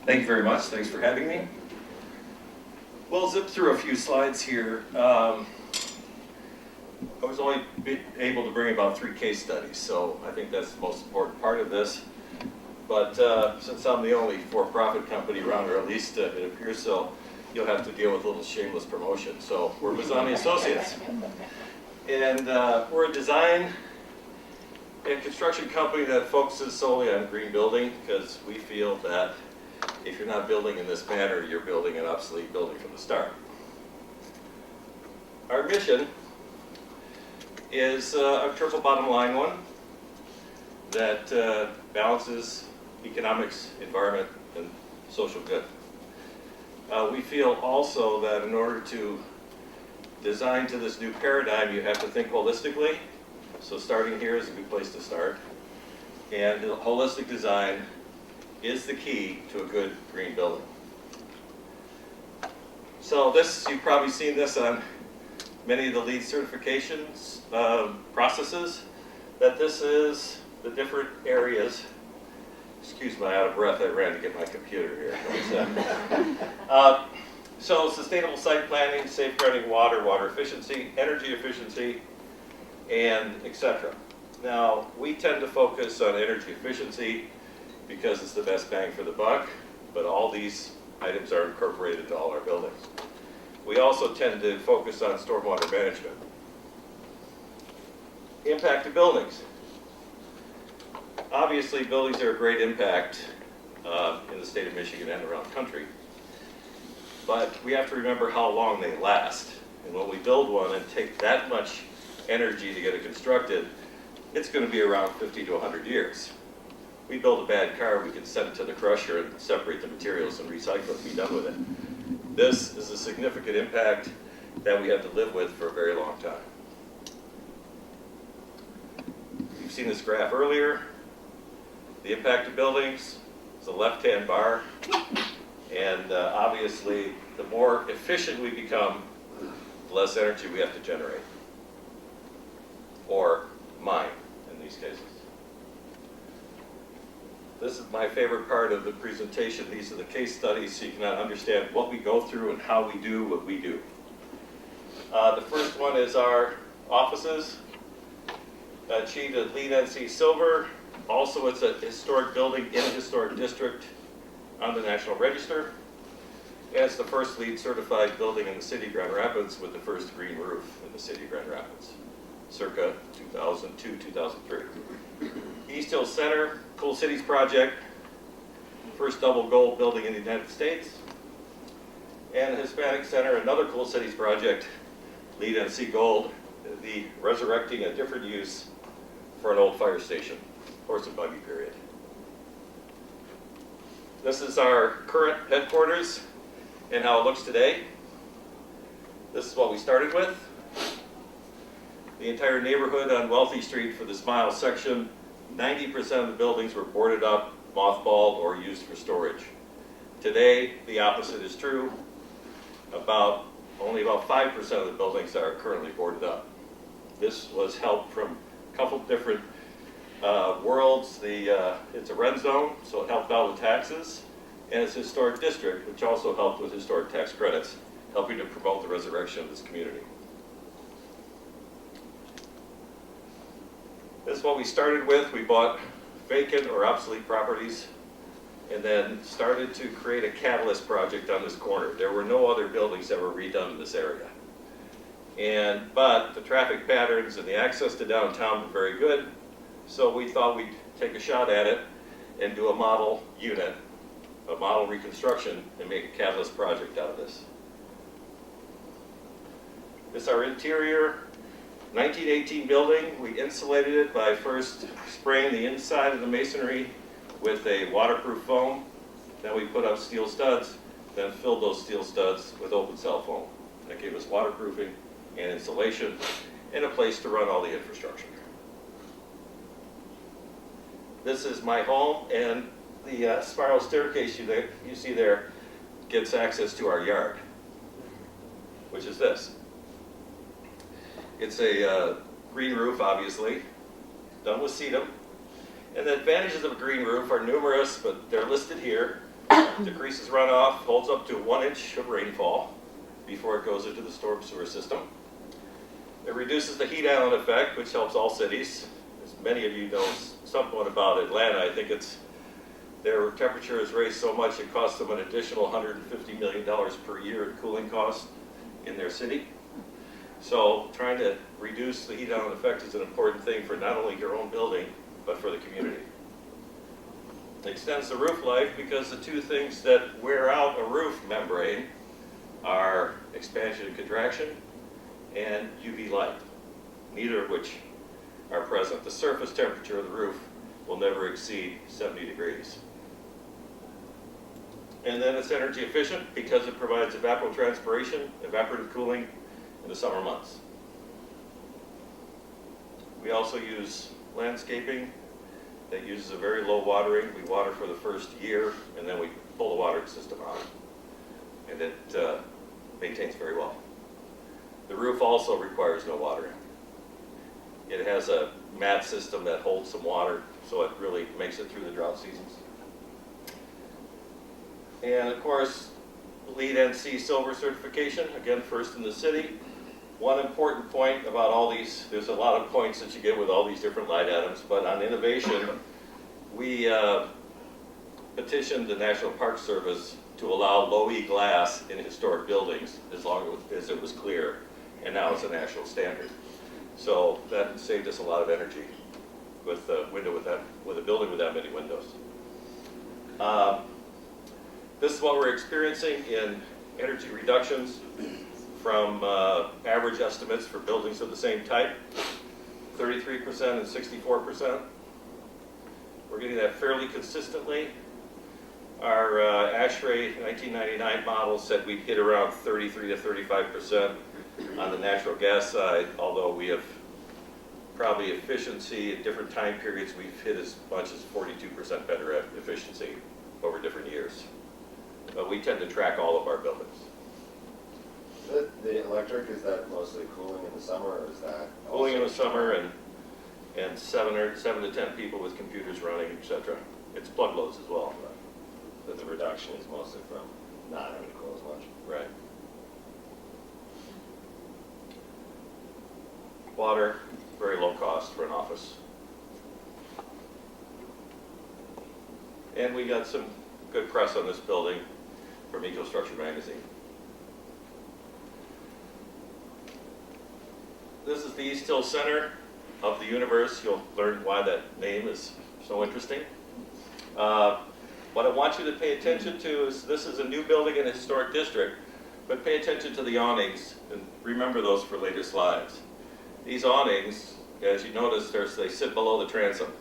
Thank you very much. Thanks for having me. We'll zip through a few slides here. I was only able to bring about 3 case studies, so I think that's the most important part of this. But since I'm the only for-profit company around, or at least it appears so, you'll have to deal with a little shameless promotion. So we're Bazzani Associates. And we're a design and construction company that focuses solely on green building, because we feel that if you're not building in this manner, you're building an obsolete building from the start. Our mission is a triple bottom line one that balances economics, environment, and social good. We feel also that in order to design to this new paradigm, you have to think holistically. So starting here is a good place to start. And holistic design is the key to a good green building. So this, you've probably seen this on many of the LEED certifications processes, that this is the different areas. Excuse my out of breath, I ran to get my computer here. So sustainable site planning, safeguarding water, water efficiency, energy efficiency, and etc. Now, we tend to focus on energy efficiency because it's the best bang for the buck, but all these items are incorporated into all our buildings. We also tend to focus on stormwater management. Impact to buildings. Obviously, buildings are a great impact in the state of Michigan and around the country, but we have to remember how long they last. And when we build one and take that much energy to get it constructed, it's going to be around 50 to 100 years. We build a bad car, we can send it to the crusher and separate the materials and recycle it and be done with it. This is a significant impact that we have to live with for a very long time. You've seen this graph earlier. The impact of buildings is the left-hand bar. And obviously, the more efficient we become, the less energy we have to generate. Or mine, in these cases. This is my favorite part of the presentation. These are the case studies, so you can understand what we go through and how we do what we do. The first one is our offices. Achieved a LEED NC Silver. Also, it's a historic building in a historic district on the National Register. And it's the first LEED certified building in the city of Grand Rapids with the first green roof in the city of Grand Rapids, circa 2002, 2003. East Hill Center, Cool Cities Project, first double gold building in the United States. And the Hispanic Center, another Cool Cities project, LEED NC Gold, the resurrecting a different use for an old fire station, horse and buggy period. This is our current headquarters and how it looks today. This is what we started with. The entire neighborhood on Wealthy Street for this mile section, 90% of the buildings were boarded up, mothballed, or used for storage. Today, the opposite is true. Only about 5% of the buildings are currently boarded up. This was help from a couple different worlds. It's a red zone, so it helped out with taxes, and it's a historic district, which also helped with historic tax credits, helping to promote the resurrection of this community. This is what we started with. We bought vacant or obsolete properties and then started to create a catalyst project on this corner. There were no other buildings that were redone in this area. But the traffic patterns and the access to downtown were very good, so we thought we'd take a shot at it and do a model unit, a model reconstruction, and make a catalyst project out of this. This is our interior. 1918 building. We insulated it by first spraying the inside of the masonry with a waterproof foam. Then we put up steel studs, then filled those steel studs with open cell foam. That gave us waterproofing and insulation and a place to run all the infrastructure. This is my home, and the spiral staircase you see there gets access to our yard, which is this. It's a green roof, obviously, done with sedum. And the advantages of a green roof are numerous, but they're listed here. decreases runoff, holds up to 1 inch of rainfall before it goes into the storm sewer system. It reduces the heat island effect, which helps all cities. As many of you know somewhat about Atlanta, I think their temperature has raised so much it costs them an additional $150 million per year in cooling costs in their city. So trying to reduce the heat island effect is an important thing for not only your own building, but for the community. It extends the roof life because the two things that wear out a roof membrane are expansion and contraction and UV light, neither of which are present. The surface temperature of the roof will never exceed 70 degrees. And then it's energy efficient because it provides evapotranspiration, evaporative cooling in the summer months. We also use landscaping that uses a very low watering. We water for the first year and then we pull the watering system on. And it maintains very well. The roof also requires no watering. It has a mat system that holds some water, so it really makes it through the drought seasons. And of course, LEED NC Silver certification, again, first in the city. One important point about all these, there's a lot of points that you get with all these different light items, but on innovation, we petitioned the National Park Service to allow low-E glass in historic buildings as long as it was clear, and now it's a national standard. So that saved us a lot of energy with a building with that many windows. This is what we're experiencing in energy reductions from average estimates for buildings of the same type, 33% and 64%. We're getting that fairly consistently. Our ASHRAE 1999 model said we'd hit around 33 to 35% on the natural gas side, although we have probably efficiency at different time periods, we've hit as much as 42% better at efficiency over different years. But we tend to track all of our buildings. The electric, is that mostly cooling in the summer, or is that cooling in the summer and 7 to 10 people with computers running, etc. It's plug loads as well. But the reduction is mostly from not having to cool as much. Right. Water, very low cost for an office. And we got some good press on this building from EcoStruxure magazine. This is the East Hill Center of the universe. You'll learn why that name is so interesting. What I want you to pay attention to is this is a new building in a historic district, but pay attention to the awnings and remember those for later slides. These awnings, as you notice, they sit below the transom.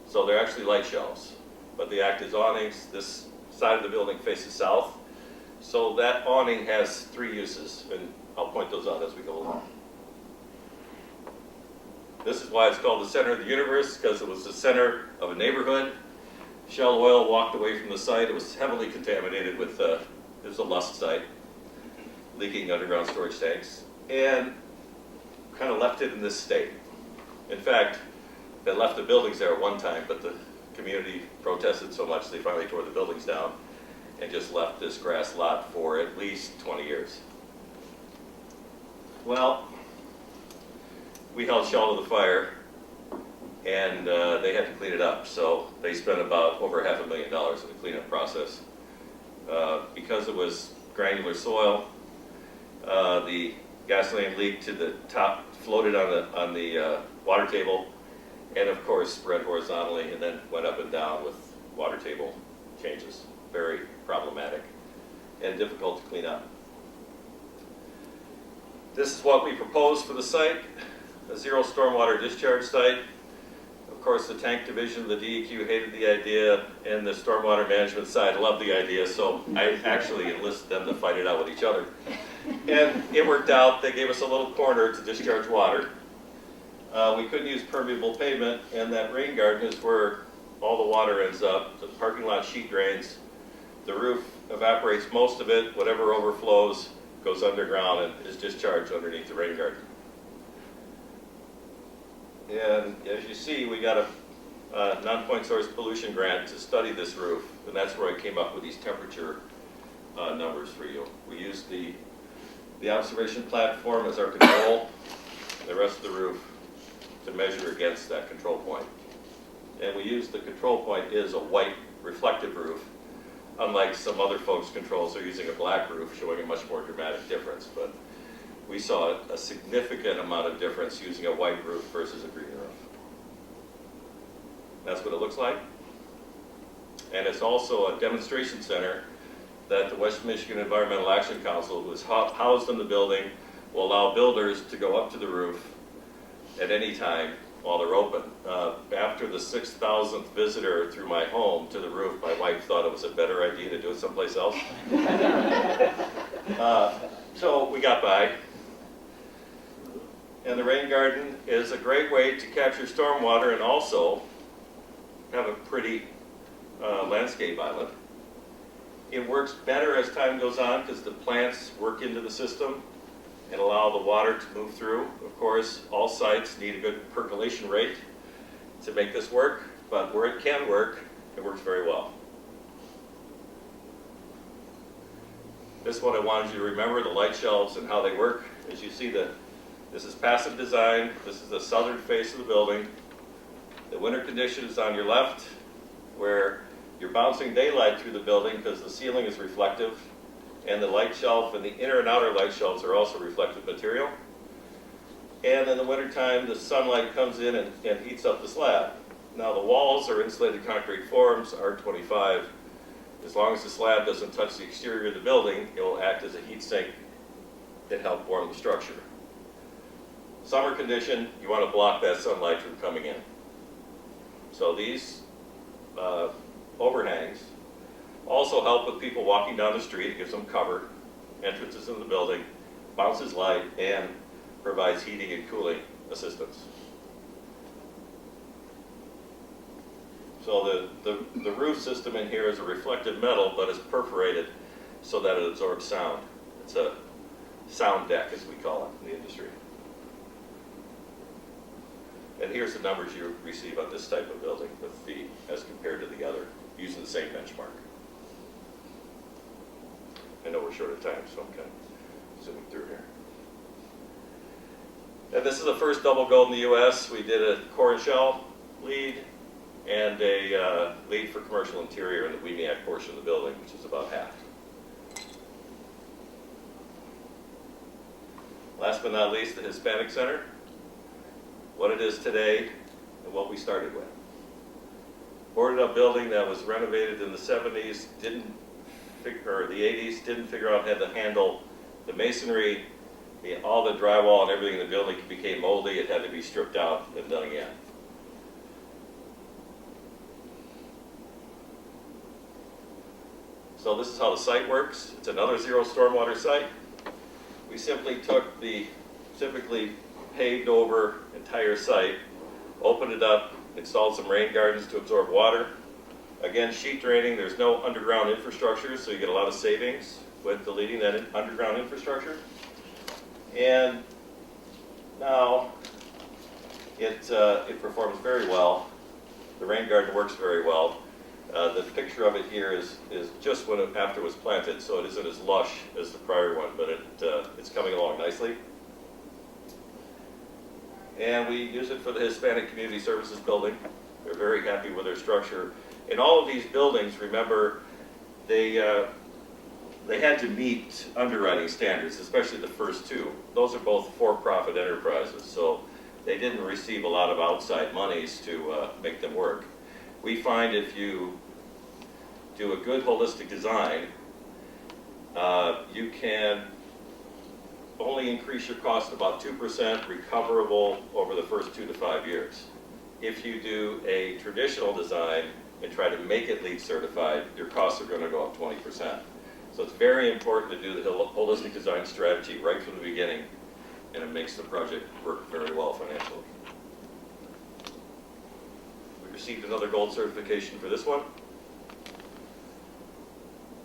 So they're actually light shelves, but they act as awnings. This side of the building faces south. So that awning has 3 uses, and I'll point those out as we go along. This is why it's called the center of the universe, because it was the center of a neighborhood. Shell Oil walked away from the site. It was heavily contaminated with, it was a lust site, leaking underground storage tanks, and kind of left it in this state. In fact, they left the buildings there at one time, but the community protested so much they finally tore the buildings down and just left this grass lot for at least 20 years. Well, we held Shell to the fire, and they had to clean it up. So they spent about over $500,000 in the cleanup process. Because it was granular soil, the gasoline leaked to the top, floated on the water table, and of course spread horizontally and then went up and down with water table changes. Very problematic and difficult to clean up. This is what we proposed for the site, a zero stormwater discharge site. Of course, the tank division of the DEQ hated the idea, and the stormwater management side loved the idea, so I actually enlisted them to fight it out with each other. And it worked out. They gave us a little corner to discharge water. We couldn't use permeable pavement, and that rain garden is where all the water ends up. The parking lot sheet drains. The roof evaporates most of it. Whatever overflows goes underground and is discharged underneath the rain garden. And as you see, we got non-point source pollution grant to study this roof, and that's where I came up with these temperature numbers for you. We used the observation platform as our control, and the rest of the roof to measure against that control point. And we used the control point is a white reflective roof, unlike some other folks' controls are using a black roof, showing a much more dramatic difference. But we saw a significant amount of difference using a white roof versus a green roof. That's what it looks like. And it's also a demonstration center that the West Michigan Environmental Action Council, who is housed in the building, will allow builders to go up to the roof at any time while they're open. After the 6,000th visitor through my home to the roof, my wife thought it was a better idea to do it someplace else. So we got by. And the rain garden is a great way to capture stormwater and also have a pretty landscape island. It works better as time goes on because the plants work into the system and allow the water to move through. Of course, all sites need a good percolation rate to make this work, but where it can work, it works very well. This one I wanted you to remember, the light shelves and how they work. As you see, this is passive design. This is the southern face of the building. The winter condition is on your left, where you're bouncing daylight through the building because the ceiling is reflective, and the light shelf and the inner and outer light shelves are also reflective material. And in the wintertime, the sunlight comes in and heats up the slab. Now the walls are insulated concrete forms, R25. As long as the slab doesn't touch the exterior of the building, it will act as a heat sink and help warm the structure. Summer condition, you want to block that sunlight from coming in. So these overhangs also help with people walking down the street. It gives them cover, entrances in the building, bounces light, and provides heating and cooling assistance. So the roof system in here is a reflective metal, but it's perforated so that it absorbs sound. It's a sound deck, as we call it in the industry. And here's the numbers you receive on this type of building with the, as compared to the other, using the same benchmark. I know we're short of time, so I'm kind of zooming through here. And this is the first double gold in the U.S. We did a core and shell lead and a lead for commercial interior in the WEMIAC portion of the building, which is about half. Last but not least, the Hispanic Center. What it is today and what we started with. Boarded up building that was renovated in the 70s, or the 80s, didn't figure out how to handle the masonry, all the drywall and everything in the building became moldy. It had to be stripped out and done again. So this is how the site works. It's another zero stormwater site. We simply took the typically paved over entire site, opened it up, installed some rain gardens to absorb water. Again, sheet draining, there's no underground infrastructure, so you get a lot of savings with deleting that underground infrastructure. And now it performs very well. The rain garden works very well. The picture of it here is just after it was planted, so it isn't as lush as the prior one, but it's coming along nicely. And we use it for the Hispanic Community Services building. They're very happy with their structure. In all of these buildings, remember, they had to meet underwriting standards, especially the first two. Those are both for-profit enterprises, so they didn't receive a lot of outside monies to make them work. We find if you do a good holistic design, you can only increase your cost about 2% recoverable over the first 2 to 5 years. If you do a traditional design and try to make it LEED certified, your costs are going to go up 20%. So it's very important to do the holistic design strategy right from the beginning, and it makes the project work very well financially. We received another gold certification for this one,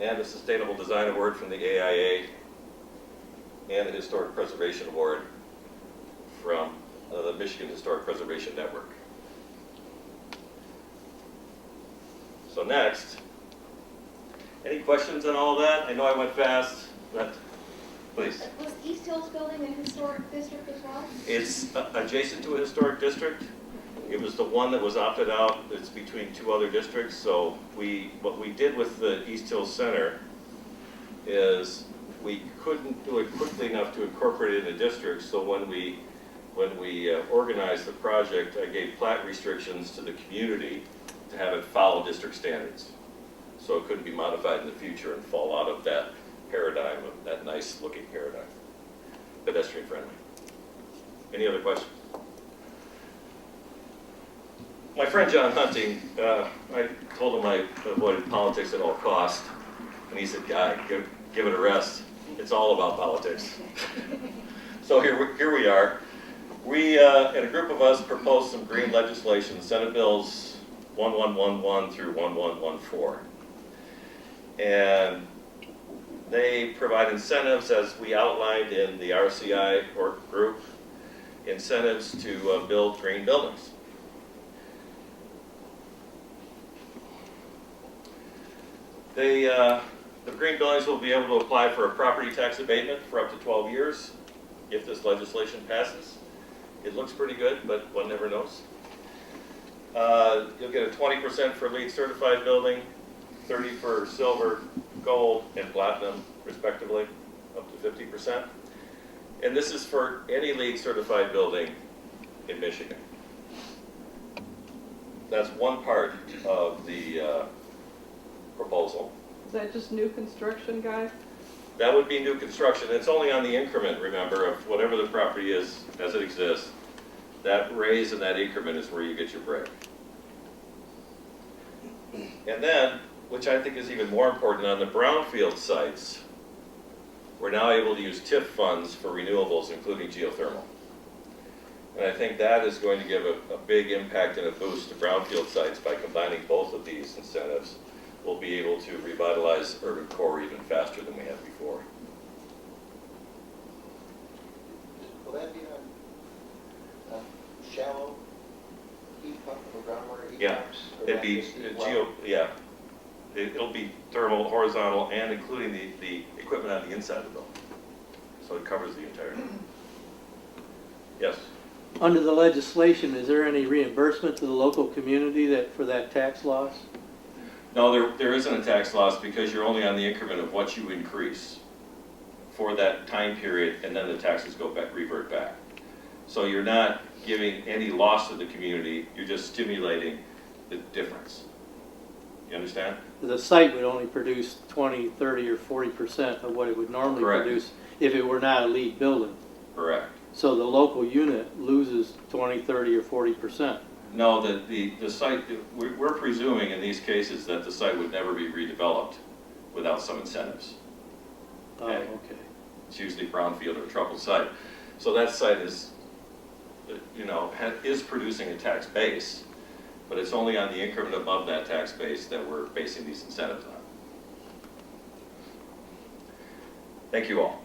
and a Sustainable Design Award from the AIA, and a Historic Preservation Award from the Michigan Historic Preservation Network. So next, any questions on all that? I know I went fast, but please. Was East Hills building a historic district as well? It's adjacent to a historic district. It was the one that was opted out. It's between two other districts. So what we did with the East Hills Center is we couldn't do it quickly enough to incorporate it in the district. So when we organized the project, I gave plat restrictions to the community to have it follow district standards. So it couldn't be modified in the future and fall out of that paradigm, of that nice looking paradigm. Pedestrian friendly. Any other questions? My friend John Hunting, I told him I avoided politics at all costs, and he said, "Guy, give it a rest. It's all about politics." So here we are. We, and a group of us, proposed some green legislation, Senate Bills 1111 through 1114. And they provide incentives, as we outlined in the RCI work group, incentives to build green buildings. The green buildings will be able to apply for a property tax abatement for up to 12 years if this legislation passes. It looks pretty good, but one never knows. You'll get a 20% for LEED certified building, 30 for silver, gold, and platinum, respectively, up to 50%. And this is for any LEED certified building in Michigan. That's one part of the proposal. Is that just new construction, Guy? That would be new construction. It's only on the increment, remember, of whatever the property is as it exists. That raise in that increment is where you get your break. And then, which I think is even more important, on the brownfield sites, we're now able to use TIF funds for renewables, including geothermal. And I think that is going to give a big impact and a boost to brownfield sites by combining both of these incentives. We'll be able to revitalize urban core even faster than we have before. Will that be on shallow heat pump or groundwater heat Yeah, pumps? Or it'd that be just the yeah. It'll be thermal, horizontal, and including the equipment on the inside of the building. So it covers the entire thing. Yes? Under the legislation, is there any reimbursement to the local community for that tax loss? No, there isn't a tax loss because you're only on the increment of what you increase for that time period, and then the taxes revert back. So you're not giving any loss to the community, you're just stimulating the difference. You understand? The site would only produce 20, 30, or 40% of what it would normally Correct. produce if it were not a LEED building. Correct. So the local unit loses 20, 30, or 40%. No, the site, we're presuming in these cases that the site would never be redeveloped without some incentives. Oh, Okay. okay. It's usually brownfield or a troubled site. So that site is, is producing a tax base, but it's only on the increment above that tax base that we're basing these incentives on. Thank you all.